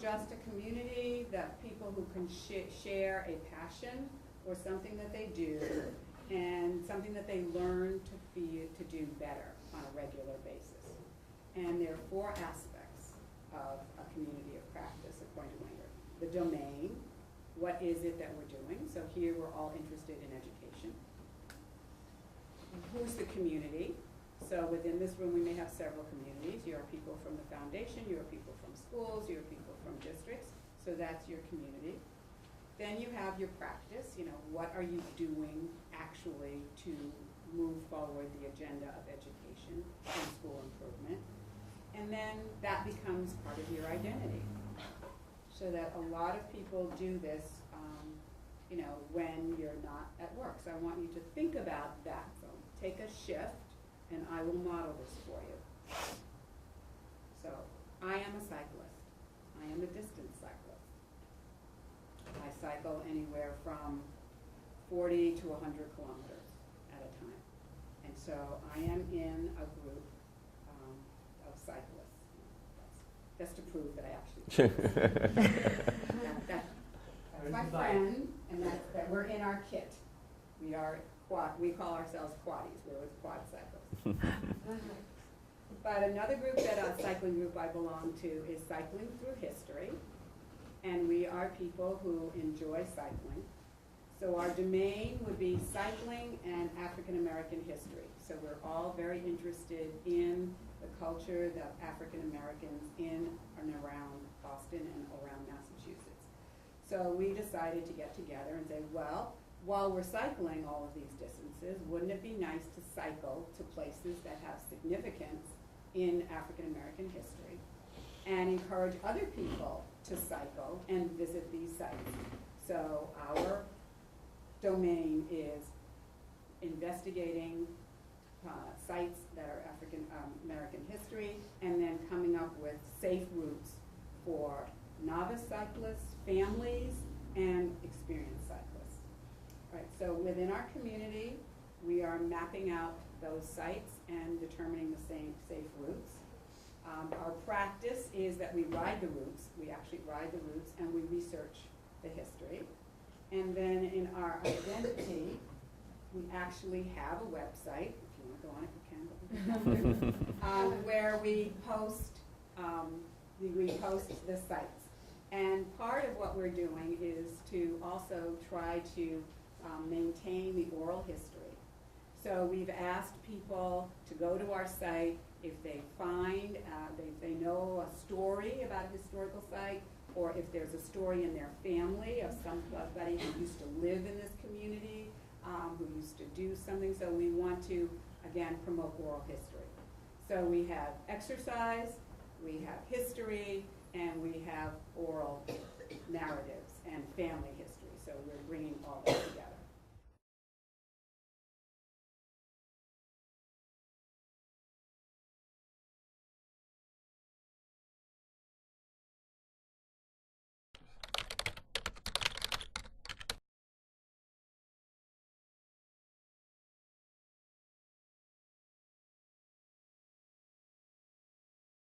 just a community that people who can share a passion or something that they do and something that they learn to do better on a regular basis. And there are 4 aspects of a community of practice, according to Wenger. The domain, what is it that we're doing? So here we're all interested in education. Who's the community? So within this room we may have several communities. You are people from the foundation, you are people from schools, you are people from districts, so that's your community. Then you have your practice, what are you doing actually to move forward the agenda of education and school improvement? And then that becomes part of your identity. So that a lot of people do this, when you're not at work. So I want you to think about that. So take a shift, and I will model this for you. So I am a cyclist. I am a distance cyclist. I cycle anywhere from 40 to 100 kilometers at a time. And so I am in a group of cyclists. That's to prove that I actually that's my friend, and that we're in our kit. We call ourselves quaddies. We're with quad cyclists. But another group that a cycling group I belong to is Cycling Through History. And we are people who enjoy cycling. So our domain would be cycling and African American history. So we're all very interested in the culture of African Americans in and around Boston and around Massachusetts. So we decided to get together and say, well, while we're cycling all of these distances, wouldn't it be nice to cycle to places that have significance in African American history and encourage other people to cycle and visit these sites? So our domain is investigating sites that are African American history and then coming up with safe routes for novice cyclists, families, and experienced cyclists. All right, so within our community, we are mapping out those sites and determining the safe routes. Our practice is that we ride the routes. We actually ride the routes and we research the history. And then in our identity, we actually have a website. If you want to go on it, you can. Where we post the sites. And part of what we're doing is to also try to maintain the oral history. So we've asked people to go to our site if they find, if they know a story about a historical site, or if there's a story in their family of somebody who used to live in this community, who used to do something. So we want to, again, promote oral history. So we have exercise, we have history, and we have oral narratives and family history. So we're bringing all that together.